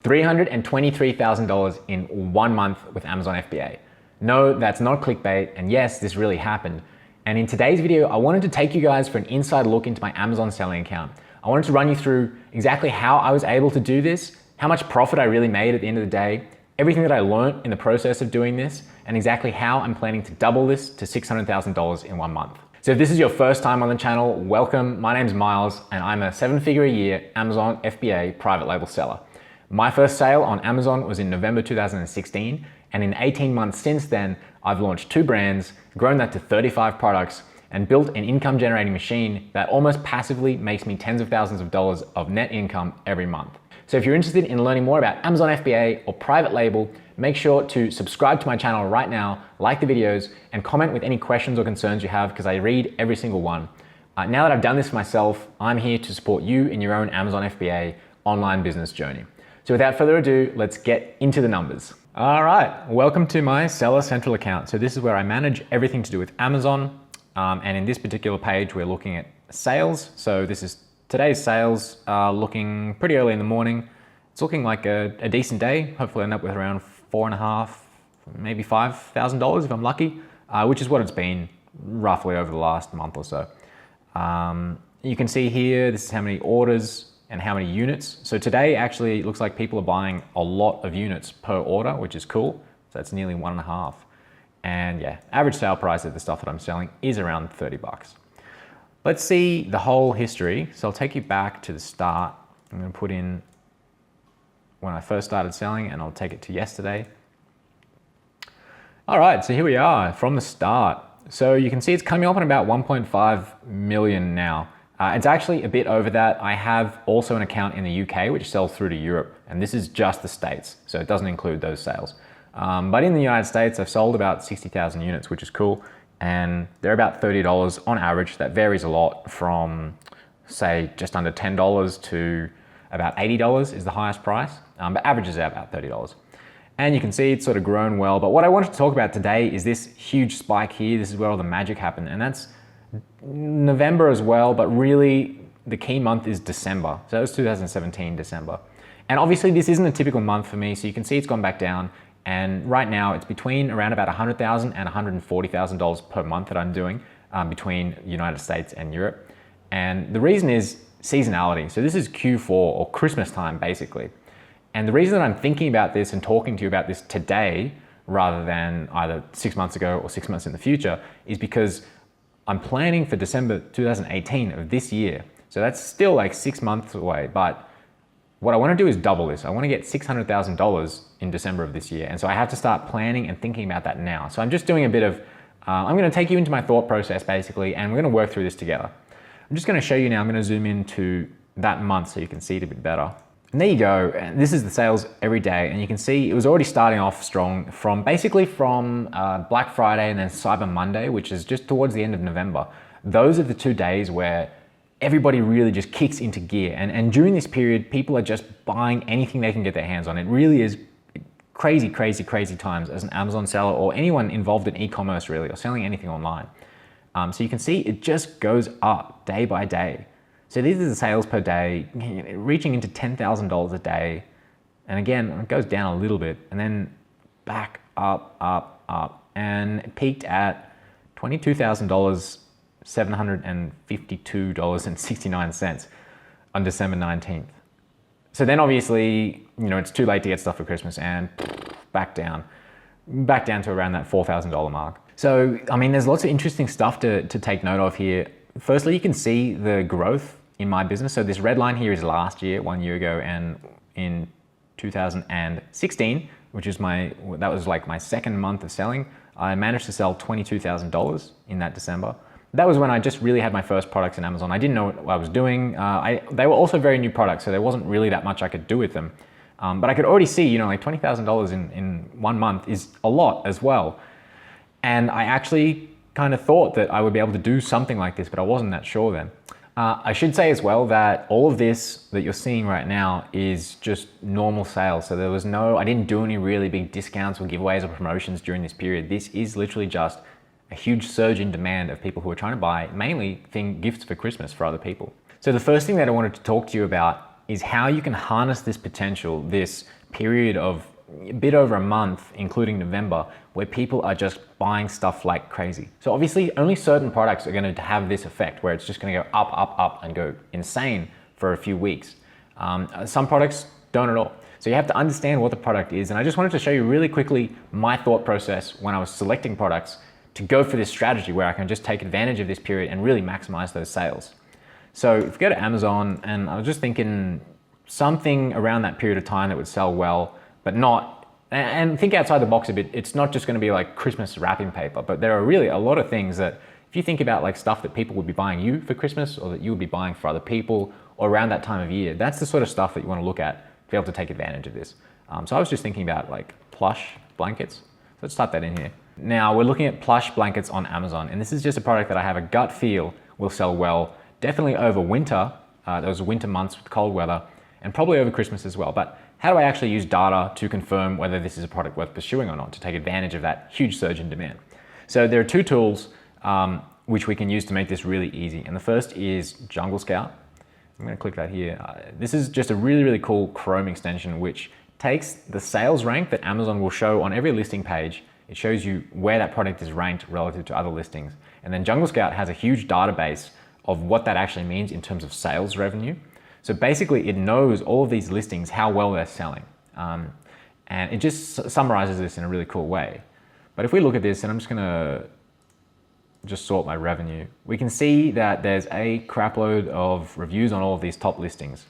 $323,000 in 1 month with Amazon FBA. No, that's not clickbait, and yes, this really happened. And in today's video, I wanted to take you guys for an inside look into my Amazon selling account. I wanted to run you through exactly how I was able to do this, how much profit I really made at the end of the day, everything that I learned in the process of doing this, and exactly how I'm planning to double this to $600,000 in 1 month. So if this is your first time on the channel, welcome. My name's Myles, and I'm a 7-figure a year Amazon FBA private label seller. My first sale on Amazon was in November 2016, and in 18 months since then, I've launched 2 brands, grown that to 35 products, and built an income generating machine that almost passively makes me tens of thousands of dollars of net income every month. So if you're interested in learning more about Amazon FBA or private label, make sure to subscribe to my channel right now, like the videos, and comment with any questions or concerns you have because I read every single one. Now that I've done this for myself, I'm here to support you in your own Amazon FBA online business journey. So without further ado, let's get into the numbers. All right, welcome to my Seller Central account. So this is where I manage everything to do with Amazon. And in this particular page, we're looking at sales. So this is today's sales, looking pretty early in the morning. It's looking like a decent day. Hopefully I end up with around $4,500, maybe $5,000 if I'm lucky, which is what it's been roughly over the last month or so. You can see here, this is how many orders and how many units. So today actually it looks like people are buying a lot of units per order, which is cool. So that's nearly 1.5. And yeah, average sale price of the stuff that I'm selling is around 30 bucks. Let's see the whole history. So I'll take you back to the start. I'm gonna put in when I first started selling, and I'll take it to yesterday. All right, so here we are from the start. So you can see it's coming up on about 1.5 million now. It's actually a bit over that. I have also an account in the UK which sells through to Europe, and this is just the States, so it doesn't include those sales. But in the United States, I've sold about 60,000 units, which is cool, and they're about $30 on average. That varies a lot from, say, just under $10 to about $80 is the highest price, but averages out about $30. And you can see it's sort of grown well, but what I wanted to talk about today is this huge spike here. This is where all the magic happened, and that's November as well, but really the key month is December. So that was 2017, December. And obviously this isn't a typical month for me, so you can see it's gone back down. And right now it's between around about $100,000 and $140,000 per month that I'm doing between the United States and Europe. And the reason is seasonality. So this is Q4 or Christmas time basically. And the reason that I'm thinking about this and talking to you about this today rather than either 6 months ago or 6 months in the future is because I'm planning for December 2018 of this year. So that's still like 6 months away, but what I want to do is double this. I want to get $600,000 in December of this year. And so I have to start planning and thinking about that now. So I'm just doing a bit of, I'm going to take you into my thought process basically, and we're going to work through this together. I'm just going to show you now, I'm going to zoom into that month so you can see it a bit better. And there you go. And this is the sales every day. And you can see it was already starting off strong from basically from Black Friday and then Cyber Monday, which is just towards the end of November. Those are the 2 days where everybody really just kicks into gear. And during this period, people are just buying anything they can get their hands on. It really is crazy, crazy, crazy times as an Amazon seller or anyone involved in e-commerce really, or selling anything online. So you can see it just goes up day by day. So these are the sales per day, reaching into $10,000 a day. And again, it goes down a little bit and then back up, up, up. And it peaked at $22,752.69 on December 19th. So then obviously, it's too late to get stuff for Christmas and back down to around that $4,000 mark. So, I mean, there's lots of interesting stuff to take note of here. Firstly, you can see the growth in my business. So this red line here is last year, 1 year ago, and in 2016, which is that was like my second month of selling, I managed to sell $22,000 in that December. That was when I just really had my first products in Amazon. I didn't know what I was doing. They were also very new products, so there wasn't really that much I could do with them. But I could already see, like $20,000 in 1 month is a lot as well. And I actually kind of thought that I would be able to do something like this, but I wasn't that sure then. I should say as well that all of this that you're seeing right now is just normal sales. So I didn't do any really big discounts or giveaways or promotions during this period. This is literally just a huge surge in demand of people who are trying to buy mainly gifts for Christmas for other people. So the first thing that I wanted to talk to you about is how you can harness this potential, this period of a bit over a month, including November, where people are just buying stuff like crazy. So obviously only certain products are going to have this effect where it's just going to go up, up, up and go insane for a few weeks. Some products don't at all. So you have to understand what the product is. And I just wanted to show you really quickly my thought process when I was selecting products to go for this strategy where I can just take advantage of this period and really maximize those sales. So if you go to Amazon, and I was just thinking something around that period of time that would sell well, but not, and think outside the box a bit, it's not just gonna be like Christmas wrapping paper, but there are really a lot of things that if you think about like stuff that people would be buying you for Christmas or that you would be buying for other people or around that time of year, that's the sort of stuff that you wanna look at to be able to take advantage of this. So I was just thinking about like plush blankets. So let's type that in here. Now we're looking at plush blankets on Amazon, and this is just a product that I have a gut feel will sell well, definitely over winter, those winter months with cold weather, and probably over Christmas as well. But how do I actually use data to confirm whether this is a product worth pursuing or not to take advantage of that huge surge in demand? So there are two tools which we can use to make this really easy. And the first is Jungle Scout. I'm gonna click that here. This is just a really, really cool Chrome extension which takes the sales rank that Amazon will show on every listing page. It shows you where that product is ranked relative to other listings. And then Jungle Scout has a huge database of what that actually means in terms of sales revenue. So basically it knows all of these listings, how well they're selling. And it just summarizes this in a really cool way. But if we look at this, and I'm just gonna just sort my revenue, we can see that there's a crapload of reviews on all of these top listings.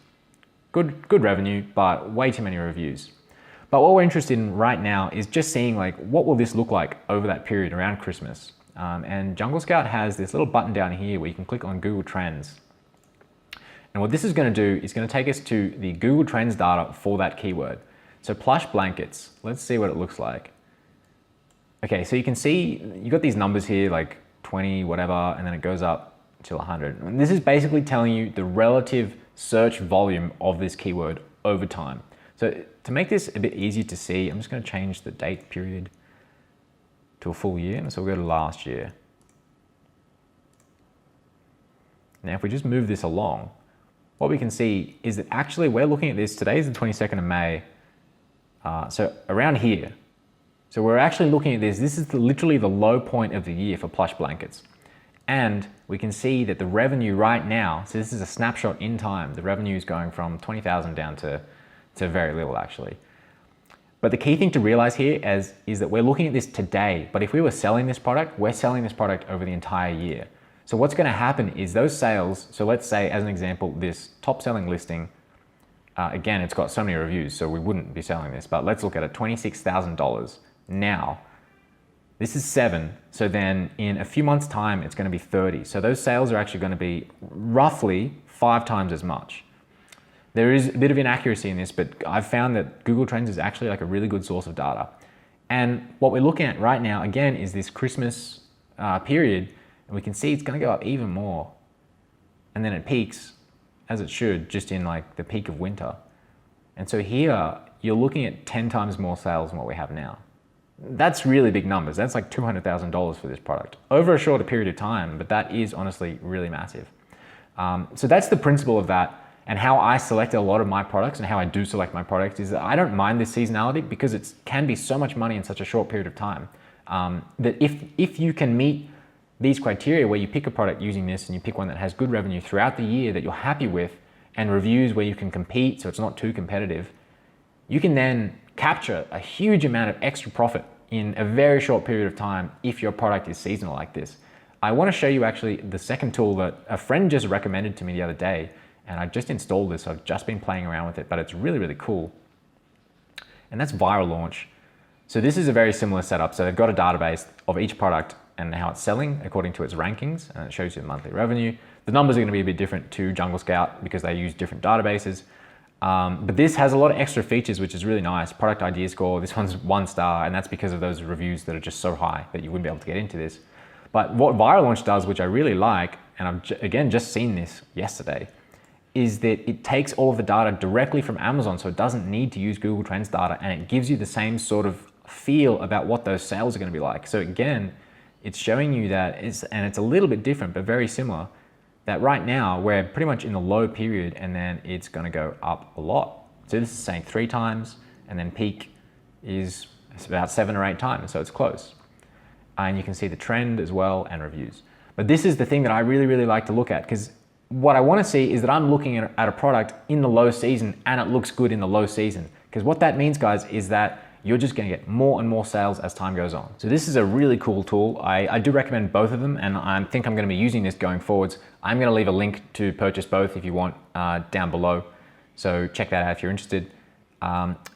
Good revenue, but way too many reviews. But what we're interested in right now is just seeing like, what will this look like over that period around Christmas? And Jungle Scout has this little button down here where you can click on Google Trends. And what this is going to do is going to take us to the Google Trends data for that keyword. So plush blankets, let's see what it looks like. Okay, so you can see you got these numbers here like 20, whatever, and then it goes up to 100. And this is basically telling you the relative search volume of this keyword over time. So to make this a bit easier to see, I'm just going to change the date period to a full year. And so we'll go to last year. Now, if we just move this along, what we can see is that actually we're looking at this, today is the 22nd of May, so around here. So we're actually looking at this is literally the low point of the year for plush blankets. And we can see that the revenue right now, so this is a snapshot in time, the revenue is going from 20,000 down to very little actually. But the key thing to realize here is that we're looking at this today, but if we were selling this product, we're selling this product over the entire year. So what's gonna happen is those sales, so let's say as an example, this top selling listing, again, it's got so many reviews, so we wouldn't be selling this, but let's look at it, $26,000. Now, this is 7, so then in a few months' time, it's gonna be 30. So those sales are actually gonna be roughly 5 times as much. There is a bit of inaccuracy in this, but I've found that Google Trends is actually like a really good source of data. And what we're looking at right now, again, is this Christmas period, and we can see it's gonna go up even more. And then it peaks, as it should, just in like the peak of winter. And so here, you're looking at 10 times more sales than what we have now. That's really big numbers. That's like $200,000 for this product over a shorter period of time, but that is honestly really massive. So that's the principle of that, and how I select a lot of my products and how I do select my products is that I don't mind this seasonality because it can be so much money in such a short period of time. That if you can meet these criteria where you pick a product using this and you pick one that has good revenue throughout the year that you're happy with and reviews where you can compete so it's not too competitive, you can then capture a huge amount of extra profit in a very short period of time if your product is seasonal like this. I want to show you actually the second tool that a friend just recommended to me the other day, and I just installed this, so I've just been playing around with it, but it's really, really cool. And that's Viral Launch. So this is a very similar setup. So they've got a database of each product and how it's selling according to its rankings, and it shows you the monthly revenue. The numbers are going to be a bit different to Jungle Scout because they use different databases. But this has a lot of extra features, which is really nice. Product idea score, this one's 1 star, and that's because of those reviews that are just so high that you wouldn't be able to get into this. But what Viral Launch does, which I really like, and I've again just seen this yesterday, is that it takes all of the data directly from Amazon, so it doesn't need to use Google Trends data, and it gives you the same sort of feel about what those sales are going to be like. So again, it's showing you that, it's a little bit different, but very similar. that right now we're pretty much in the low period, and then it's gonna go up a lot. So this is saying 3 times, and then peak is about 7 or 8 times, so it's close. And you can see the trend as well and reviews. But this is the thing that I really, really like to look at, because what I wanna see is that I'm looking at a product in the low season and it looks good in the low season. Because what that means, guys, is that you're just gonna get more and more sales as time goes on. So this is a really cool tool. I do recommend both of them, and I think I'm gonna be using this going forwards. I'm gonna leave a link to purchase both if you want down below. So check that out if you're interested.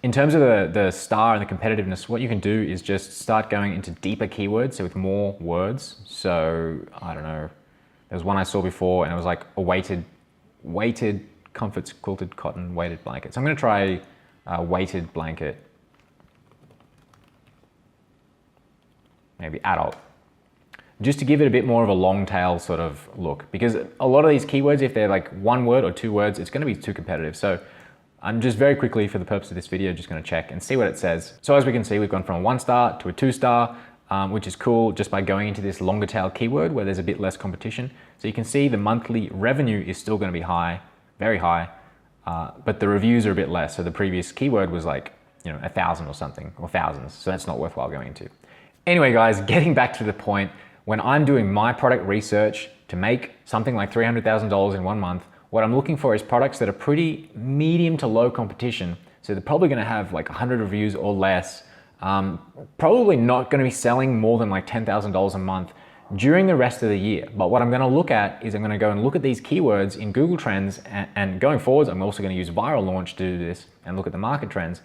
In terms of the star and the competitiveness, what you can do is just start going into deeper keywords, so with more words. So I don't know, there was one I saw before and it was like a weighted comforts, quilted cotton, weighted blanket. So I'm gonna try weighted blanket, maybe adult, just to give it a bit more of a long tail sort of look, because a lot of these keywords, if they're like 1 word or 2 words, it's gonna be too competitive. So I'm just very quickly, for the purpose of this video, just gonna check and see what it says. So as we can see, we've gone from a 1 star to a 2 star, which is cool, just by going into this longer tail keyword where there's a bit less competition. So you can see the monthly revenue is still gonna be high, very high, but the reviews are a bit less. So the previous keyword was like, 1,000 or something, or thousands. So that's not worthwhile going into. Anyway, guys, getting back to the point, when I'm doing my product research to make something like $300,000 in 1 month, what I'm looking for is products that are pretty medium to low competition. So they're probably gonna have like 100 reviews or less. Probably not gonna be selling more than like $10,000 a month during the rest of the year. But what I'm gonna look at is I'm gonna go and look at these keywords in Google Trends, and going forwards, I'm also gonna use Viral Launch to do this and look at the market trends.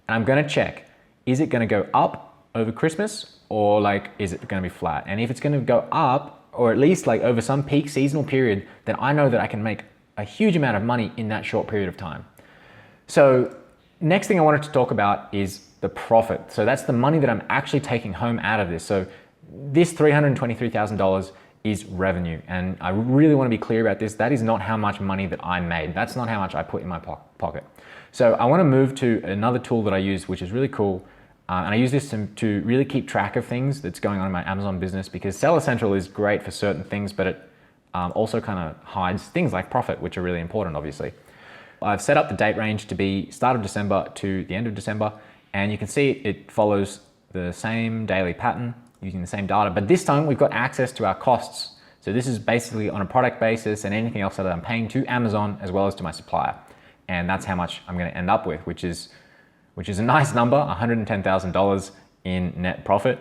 And I'm gonna check, is it gonna go up over Christmas, or like, is it gonna be flat? And if it's gonna go up, or at least like over some peak seasonal period, then I know that I can make a huge amount of money in that short period of time. So next thing I wanted to talk about is the profit. So that's the money that I'm actually taking home out of this. So this $323,000 is revenue. And I really want to be clear about this. That is not how much money that I made. That's not how much I put in my pocket. So I want to move to another tool that I use, which is really cool. And I use this to really keep track of things that's going on in my Amazon business, because Seller Central is great for certain things, but it also kind of hides things like profit, which are really important, obviously. I've set up the date range to be start of December to the end of December, and you can see it follows the same daily pattern using the same data, but this time we've got access to our costs. So this is basically on a product basis and anything else that I'm paying to Amazon as well as to my supplier. And that's how much I'm going to end up with, which is a nice number, $110,000 in net profit.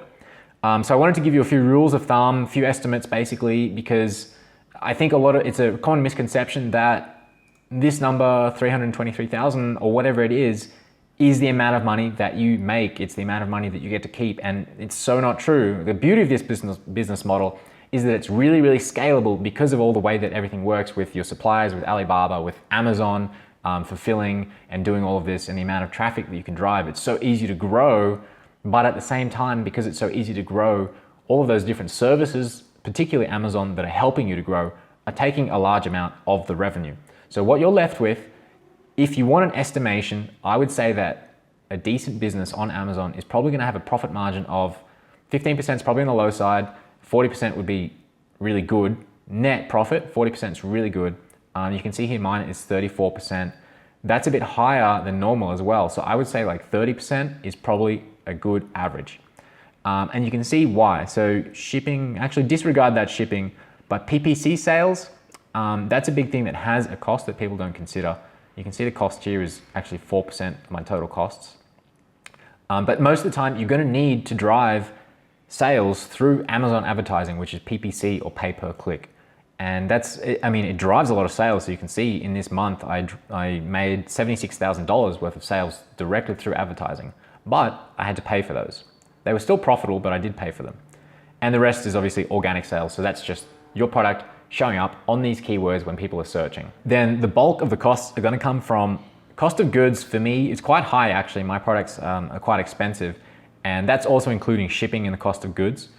So I wanted to give you a few rules of thumb, a few estimates basically, because I think it's a common misconception that this number, 323,000 or whatever it is the amount of money that you make. It's the amount of money that you get to keep. And it's so not true. The beauty of this business model is that it's really, really scalable because of all the way that everything works with your suppliers, with Alibaba, with Amazon, fulfilling and doing all of this, and the amount of traffic that you can drive. It's so easy to grow, but at the same time, because it's so easy to grow, all of those different services, particularly Amazon, that are helping you to grow, are taking a large amount of the revenue. So what you're left with, if you want an estimation, I would say that a decent business on Amazon is probably gonna have a profit margin of 15% is probably on the low side, 40% would be really good. Net profit, 40% is really good. You can see here mine is 34%. That's a bit higher than normal as well. So I would say like 30% is probably a good average. And you can see why. So shipping, actually disregard that shipping, but PPC sales, that's a big thing that has a cost that people don't consider. You can see the cost here is actually 4% of my total costs. But most of the time you're gonna need to drive sales through Amazon advertising, which is PPC or pay per click. And it drives a lot of sales. So you can see in this month, I made $76,000 worth of sales directly through advertising, but I had to pay for those. They were still profitable, but I did pay for them. And the rest is obviously organic sales. So that's just your product showing up on these keywords when people are searching. Then the bulk of the costs are gonna come from cost of goods. For me, it's quite high actually. My products are quite expensive, and that's also including shipping and the cost of goods.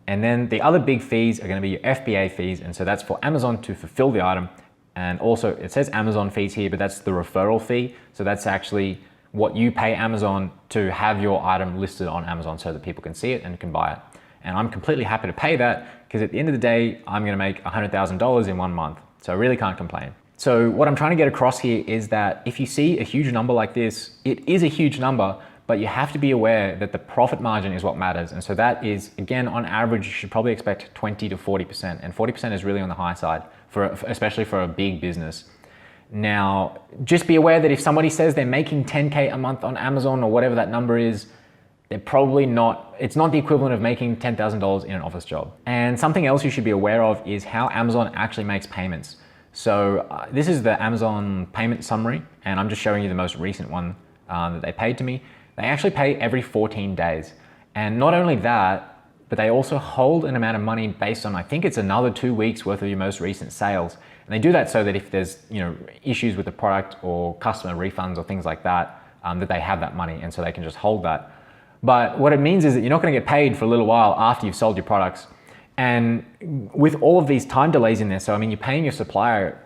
And then the other big fees are gonna be your FBA fees. And so that's for Amazon to fulfill the item. And also it says Amazon fees here, but that's the referral fee. So that's actually what you pay Amazon to have your item listed on Amazon so that people can see it and can buy it. And I'm completely happy to pay that, because at the end of the day, I'm gonna make $100,000 in 1 month. So I really can't complain. So what I'm trying to get across here is that if you see a huge number like this, it is a huge number, but you have to be aware that the profit margin is what matters. And so that is, again, on average, you should probably expect 20 to 40%. And 40% is really on the high side, especially for a big business. Now, just be aware that if somebody says they're making 10K a month on Amazon or whatever that number is, they're probably not, it's not the equivalent of making $10,000 in an office job. And something else you should be aware of is how Amazon actually makes payments. So this is the Amazon payment summary, and I'm just showing you the most recent one that they paid to me. They actually pay every 14 days. And not only that, but they also hold an amount of money based on, I think it's another 2 weeks worth of your most recent sales. And they do that so that if there's issues with the product or customer refunds or things like that, that they have that money, and so they can just hold that. But what it means is that you're not going to get paid for a little while after you've sold your products. And with all of these time delays in there, so I mean, you're paying your supplier,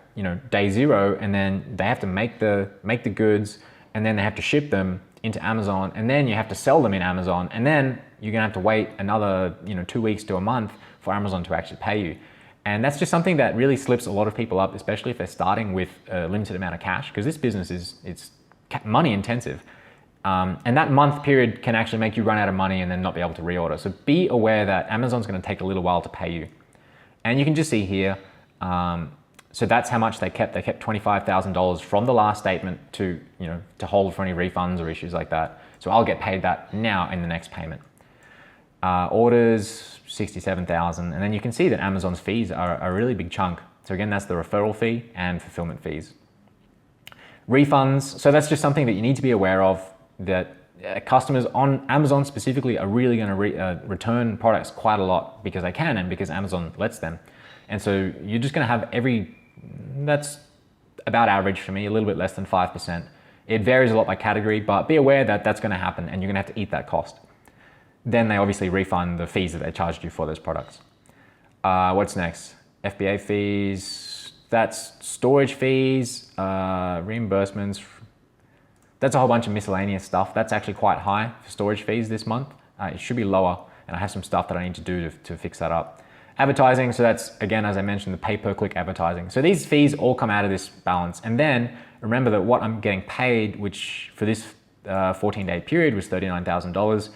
day zero, and then they have to make the goods, and then they have to ship them into Amazon, and then you have to sell them in Amazon, and then you're gonna have to wait another 2 weeks to a month for Amazon to actually pay you. And that's just something that really slips a lot of people up, especially if they're starting with a limited amount of cash, because this business it's money intensive. And that month period can actually make you run out of money and then not be able to reorder. So be aware that Amazon's going to take a little while to pay you. And you can just see here, so that's how much they kept. They kept $25,000 from the last statement to hold for any refunds or issues like that. So I'll get paid that now in the next payment. Orders, 67,000. And then you can see that Amazon's fees are a really big chunk. So again, that's the referral fee and fulfillment fees. Refunds, so that's just something that you need to be aware of, that customers on Amazon specifically are really going to return products quite a lot because they can and because Amazon lets them. And so you're just going to have that's about average for me, a little bit less than 5%. It varies a lot by category, but be aware that that's going to happen and you're going to have to eat that cost. Then they obviously refund the fees that they charged you for those products. What's next? FBA fees, that's storage fees, reimbursements. That's a whole bunch of miscellaneous stuff. That's actually quite high for storage fees this month. It should be lower, and I have some stuff that I need to do to fix that up. Advertising, so that's, again, as I mentioned, the pay-per-click advertising. So these fees all come out of this balance. And then remember that what I'm getting paid, which for this 14-day period was $39,000,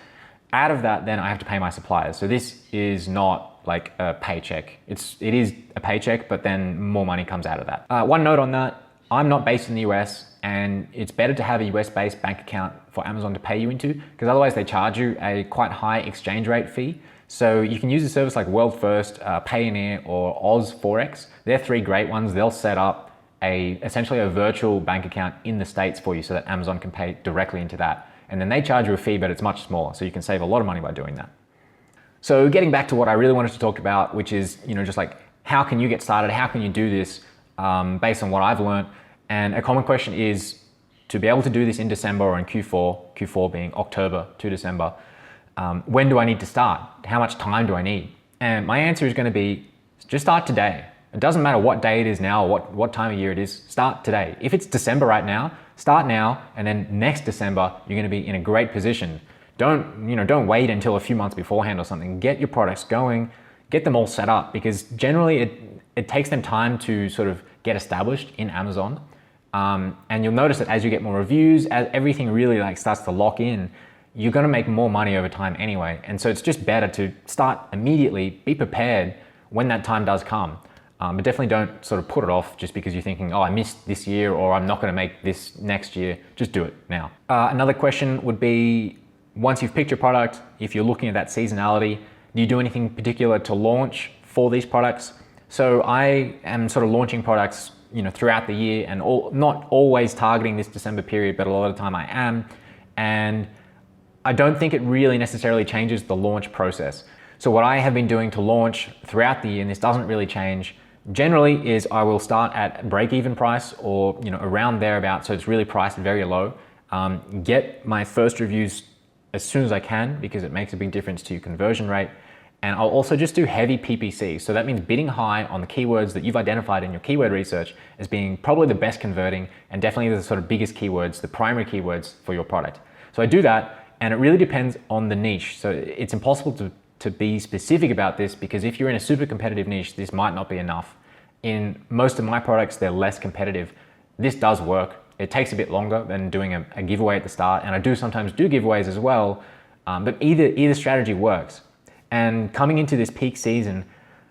out of that, then I have to pay my suppliers. So this is not like a paycheck. It is a paycheck, but then more money comes out of that. One note on that, I'm not based in the US, and it's better to have a US-based bank account for Amazon to pay you into, because otherwise they charge you a quite high exchange rate fee. So you can use a service like World First, Payoneer, or Oz Forex. They're three great ones. They'll set up essentially a virtual bank account in the States for you so that Amazon can pay directly into that. And then they charge you a fee, but it's much smaller. So you can save a lot of money by doing that. So getting back to what I really wanted to talk about, which is, just like, how can you get started? How can you do this based on what I've learned? And a common question is, to be able to do this in December or in Q4 being October to December, when do I need to start? How much time do I need? And my answer is going to be, just start today. It doesn't matter what day it is now or what time of year it is, start today. If it's December right now, start now, and then next December, you're going to be in a great position. Don't wait until a few months beforehand or something. Get your products going, get them all set up, because generally it takes them time to sort of get established in Amazon. And you'll notice that as you get more reviews, as everything really starts to lock in, you're going to make more money over time anyway. And so it's just better to start immediately, be prepared when that time does come. But definitely don't sort of put it off just because you're thinking, oh, I missed this year, or I'm not going to make this next year. Just do it now. Another question would be, once you've picked your product, if you're looking at that seasonality, do you do anything particular to launch for these products? So I am sort of launching products, throughout the year, and not always targeting this December period, but a lot of the time I am. And I don't think it really necessarily changes the launch process. So what I have been doing to launch throughout the year, and this doesn't really change, generally is I will start at break-even price or around thereabout, so it's really priced very low. Get my first reviews as soon as I can, because it makes a big difference to your conversion rate. And I'll also just do heavy PPC. So that means bidding high on the keywords that you've identified in your keyword research as being probably the best converting and definitely the sort of biggest keywords, the primary keywords for your product. So I do that, and it really depends on the niche. So it's impossible to be specific about this, because if you're in a super competitive niche, this might not be enough. in most of my products, they're less competitive. This does work. It takes a bit longer than doing a giveaway at the start, and I do sometimes do giveaways as well, but either strategy works. And coming into this peak season,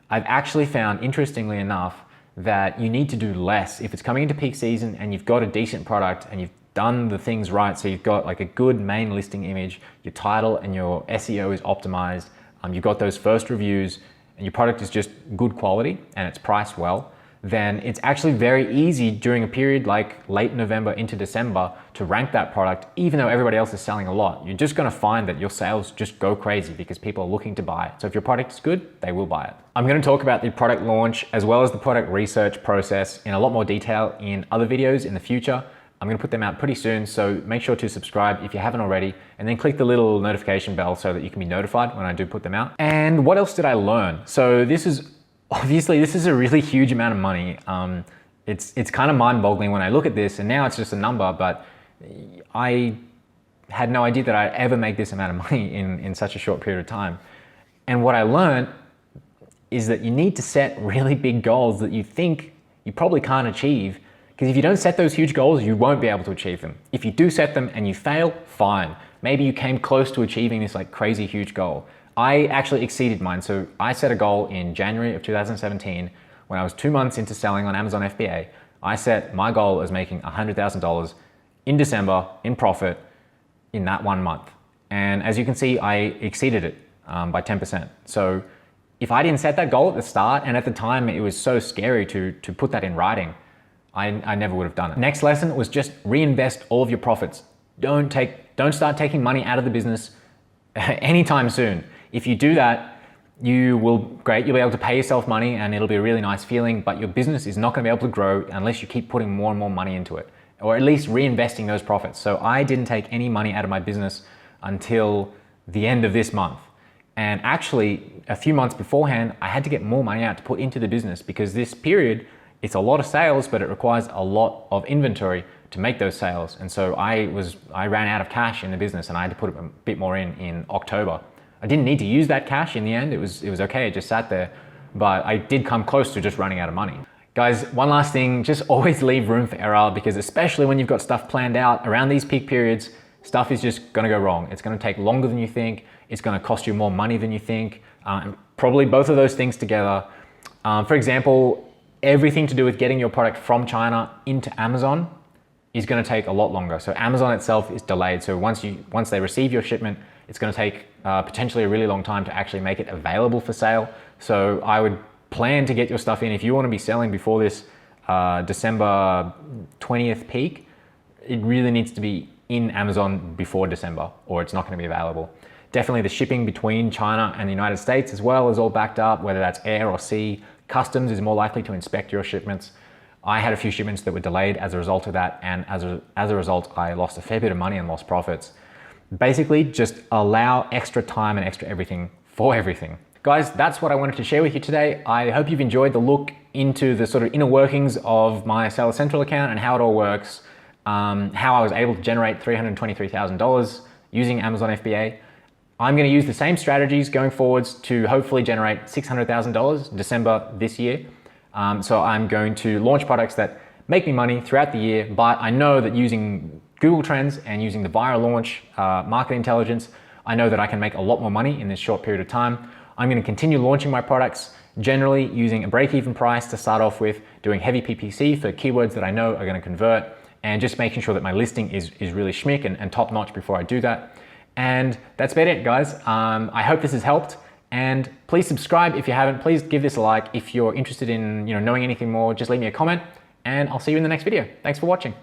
I've actually found, interestingly enough, that you need to do less. If it's coming into peak season and you've got a decent product and you've done the things right, so you've got like a good main listing image, your title and your SEO is optimized, you've got those first reviews, and your product is just good quality and it's priced well, then it's actually very easy during a period like late November into December to rank that product, even though everybody else is selling a lot. You're just gonna find that your sales just go crazy because people are looking to buy it. So if your product is good, they will buy it. I'm gonna talk about the product launch as well as the product research process in a lot more detail in other videos in the future. I'm gonna put them out pretty soon, so make sure to subscribe if you haven't already, and then click the little notification bell so that you can be notified when I do put them out. And what else did I learn? So this is a really huge amount of money. It's kind of mind-boggling when I look at this, and now it's just a number, but I had no idea that I'd ever make this amount of money in such a short period of time. And what I learned is that you need to set really big goals that you think you probably can't achieve, because if you don't set those huge goals, you won't be able to achieve them. If you do set them and you fail, fine. Maybe you came close to achieving this like crazy huge goal. I actually exceeded mine. So I set a goal in January of 2017 when I was 2 months into selling on Amzon FBA. I set my goal as making $100,000 in December in profit in that 1 month. And as you can see, I exceeded it by 10%. So if I didn't set that goal at the start, and at the time it was so scary to put that in writing, I never would have done it. Next lesson was just reinvest all of your profits. Don't start taking money out of the business anytime soon. If you do that, you'll be able to pay yourself money and it'll be a really nice feeling, but your business is not gonna be able to grow unless you keep putting more and more money into it, or at least reinvesting those profits. So I didn't take any money out of my business until the end of this month. And actually, a few months beforehand, I had to get more money out to put into the business, because this period, it's a lot of sales, but it requires a lot of inventory to make those sales. And so I ran out of cash in the business, and I had to put a bit more in October. I didn't need to use that cash in the end. It was okay, it just sat there, but I did come close to just running out of money. Guys, one last thing, just always leave room for error, because especially when you've got stuff planned out around these peak periods, stuff is just gonna go wrong. It's gonna take longer than you think. It's gonna cost you more money than you think, and probably both of those things together. For example, everything to do with getting your product from China into Amazon is gonna take a lot longer. So Amazon itself is delayed. So once they receive your shipment, it's gonna take potentially a really long time to actually make it available for sale. So I would plan to get your stuff in. If you wanna be selling before this December 20th peak, it really needs to be in Amazon before December, or it's not gonna be available. Definitely the shipping between China and the United States as well is all backed up, whether that's air or sea. Customs is more likely to inspect your shipments. I had a few shipments that were delayed as a result of that, and as a result, I lost a fair bit of money and lost profits. Basically, just allow extra time and extra everything for everything. Guys, that's what I wanted to share with you today. I hope you've enjoyed the look into the sort of inner workings of my Seller Central account and how it all works, how I was able to generate $323,000 using Amazon FBA. I'm going to use the same strategies going forwards to hopefully generate $600,000 December this year. So I'm going to launch products that make me money throughout the year, but I know that using Google Trends and using the viral launch market intelligence, I know that I can make a lot more money in this short period of time. I'm going to continue launching my products, generally using a break-even price to start off with, doing heavy PPC for keywords that I know are going to convert, and just making sure that my listing is really schmick and top-notch before I do that. And that's about it, guys. I hope this has helped, and please subscribe if you haven't. Please give this a like. If you're interested in knowing anything more, just leave me a comment, and I'll see you in the next video. Thanks for watching.